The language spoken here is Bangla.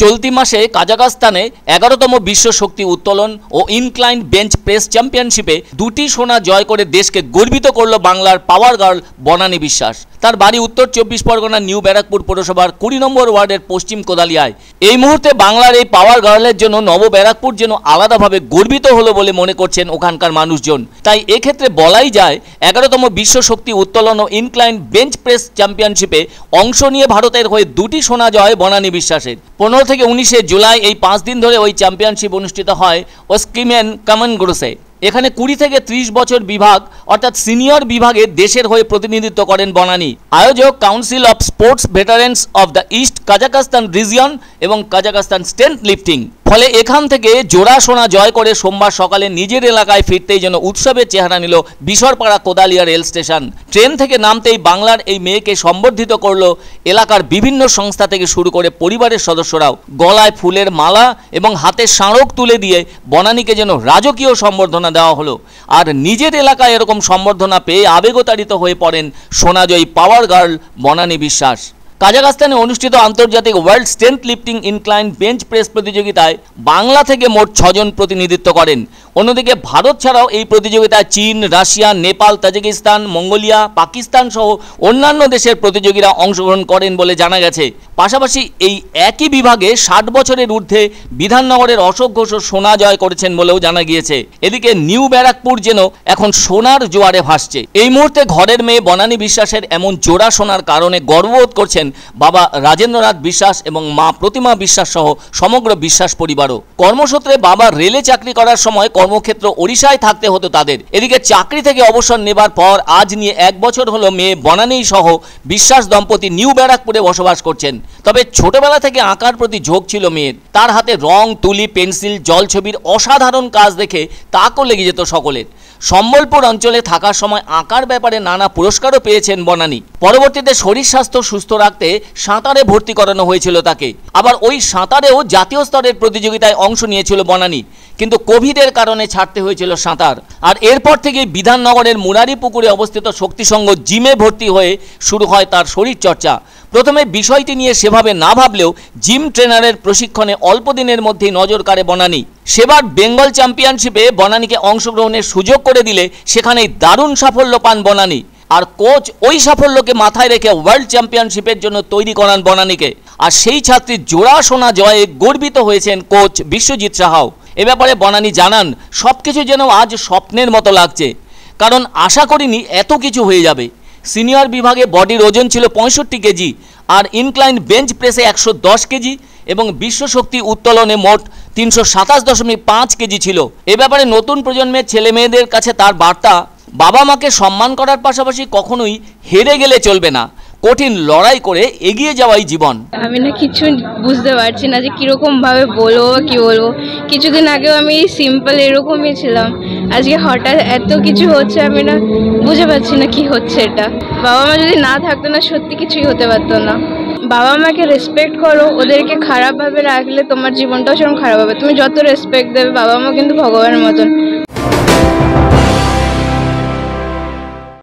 চলতি মাসে কাজাখস্তানে 11তম বিশ্ব শক্তি উত্তোলন ও ইনক্লাইন্ড বেঞ্চ প্রেস চ্যাম্পিয়নশিপে দুটি সোনা জয় করে দেশকে গর্বিত করল বাংলার পাওয়ার গার্ল বনানী বিশ্বাস। তার বাড়ি উত্তর 24 পরগনার নিউ ব্যারাকপুর পৌরসভার 20 নম্বর ওয়ার্ডের পশ্চিম কোদালিয়ায়। এই মুহূর্তে বাংলার এই পাওয়ার গার্লের জন্য নব ব্যারাকপুর যেন আলাদাভাবে গর্বিত হলো বলে মনে করছেন ওখানকার মানুষজন। তাই এক্ষেত্রে বলাই যায় 11তম বিশ্ব শক্তি উত্তোলন ও ইনক্লাইন্ড বেঞ্চ প্রেস চ্যাম্পিয়নশিপে অংশ নিয়ে ভারতের হয়ে দুটি সোনা জয় বনানী বিশ্বাসের। 15 থেকে 19 জুলাই এই 5 দিন ধরে ওই চ্যাম্পিয়নশিপ অনুষ্ঠিত হয় ওস্কিমেন কমনগ্রোসে। এখানে 20 থেকে 30 বছর বিভাগ অর্থাৎ সিনিয়র বিভাগে দেশের হয়ে প্রতিনিধিত্ব করেন বনানী। আয়োজক council of sports veterans of the east Kazakhstan region এবং কাজাখস্তান স্ট্রেংথ লিফটিং। ফলে এখান থেকে জোড়া সোনা জয় করে সোমবার সকালে নিজের এলাকায় ফিরতেই যেন উৎসবের চেহারা নিল Bisharpara Kodalia rail station. Train থেকে নামতেই বাংলার এই মেয়েকে সম্বর্ধিত করল এলাকার বিভিন্ন সংস্থা থেকে শুরু করে পরিবারের সদস্যরাও। গলায় ফুলের মালা এবং হাতে স্মারক তুলে দিয়ে বনানীকে যেন রাজকীয় সম্বর্ধনা দেওয়া হলো। আর নিজের এলাকায় এরকম সম্বর্ধনা পেয়ে আবেগতাড়িত হয়ে পড়েন সোনাজয়ী পাওয়ার গার্ল বনানী বিশ্বাস। কাজাখস্তানে অনুষ্ঠিত আন্তর্জাতিক world strength lifting inclined bench press প্রতিযোগিতায় বাংলা থেকে মোট 6 জন প্রতিনিধিত্ব করেন। অন্যদিকে ভারত ছাড়াও এই প্রতিযোগিতায় চীন, Russia, Nepal, Tajikistan, Mongolia, Pakistan সহ অন্যান্য দেশের প্রতিযোগীরা অংশগ্রহণ করেন বলে জানা গেছে। পাশাপাশি এই একই বিভাগে 60 বছরের ঊর্ধ্বে বিধাননগরের অশোক ঘোষও সোনা জয় করেছেন বলেও জানা গিয়েছে। এদিকে নিউ ব্যারাকপুর যেন এখন সোনার জোয়ারে ভাসছে। এই মুহূর্তে ঘরের মেয়ে বনানী বিশ্বাসের এমন জোড়া সোনার কারণে গর্ববোধ করছেন বাবা রাজেন্দ্রনাথ বিশ্বাস এবং মা প্রতিমা বিশ্বাস সহ সমগ্র বিশ্বাস পরিবারও। কর্মসূত্রে বাবা রেলে চাকরি করার সময় কর্মক্ষেত্র ওড়িশায় থাকতে হতো তাদের। এদিকে চাকরি থেকে অবসর নেবার পর আজ নিয়ে 1 বছর হলো মেয়ে বনানী সহ বিশ্বাস দম্পতি নিউ ব্যারাকপুরে বসবাস করছেন। তবে ছোটবেলা থেকে আঁকার প্রতি ঝোঁক ছিল মেয়ের। তার হাতে রং, তুলি, পেন্সিল, জলছবির অসাধারণ কাজ দেখে তাকও লেগে যেত সকলের। সম্বলপুর অঞ্চলে থাকার সময় আঁকার ব্যাপারে নানা পুরস্কারও পেয়েছেন বনানী। পরবর্তীতে শরীর স্বাস্থ্য সুস্থ রাখতে সাঁতারে ভর্তি করানো হয়েছিল তাকে। আবার ওই সাঁতারেও জাতীয় স্তরের প্রতিযোগিতায় অংশ নিয়েছিল বনানী, কিন্তু কোভিডের কারণে ছাড়তে হয়েছিল সাঁতার। আর এরপর থেকে বিধাননগরের মুরারি পুকুরে অবস্থিত শক্তিসংঘ জিমে ভর্তি হয়ে শুরু হয় তার শরীরচর্চা। প্রথমে বিষয়টি নিয়ে সেভাবে না ভাবলেও জিম ট্রেনারের প্রশিক্ষণে অল্প দিনের মধ্যেই নজর কাড়ে বনানী। সেবার বেঙ্গল চ্যাম্পিয়নশিপে বনানীকে অংশগ্রহণের সুযোগ করে দিলে সেখানেই দারুণ সাফল্য পান বনানী। আর কোচ ওই সাফল্যকে মাথায় রেখে ওয়ার্ল্ড চ্যাম্পিয়নশিপের জন্য তৈরি করান বনানীকে। আর সেই ছাত্রীর জোড়া সোনা জয়ে গর্বিত হয়েছেন কোচ বিশ্বজিৎ সাহাও। এ ব্যাপারে বনানী জানান, সবকিছু যেন আজ স্বপ্নের মতো লাগছে, কারণ আশা করিনি এত কিছু হয়ে যাবে। সিনিয়র বিভাগে বডির ওজন ছিল 65 কেজি, আর ইনক্লাইন্ড বেঞ্চ প্রেসে 110 কেজি এবং বিশ্ব শক্তি উত্তোলনে মোট 327.5 কেজি ছিল। এ ব্যাপারে নতুন প্রজন্মের ছেলে মেয়েদের কাছে তার বার্তা, বাবা মাকে সম্মান করার পাশাপাশি কখনোই হেরে গেলে চলবে না, কঠিন লড়াই করে এগিয়ে যাওয়াই জীবন। আমি না কিছু বুঝতে পারছি না যে কিরকম ভাবে বলবো কি বলবো। কিছুদিন আগেও আমি সিম্পল এরকমই ছিলাম, আজকে হঠাৎ এত কিছু হচ্ছে, আমি না বুঝে পাচ্ছি না কি হচ্ছে এটা। বাবা মা যদি না থাকতো না সত্যি কিছুই হতে পারতো না। বাবা মাকে রেসপেক্ট করো, ওদেরকে খারাপভাবে রাখলে তোমার জীবনটাও সেরকম খারাপ হবে। তুমি যত রেসপেক্ট দেবে, বাবা মা কিন্তু ভগবানের মতন,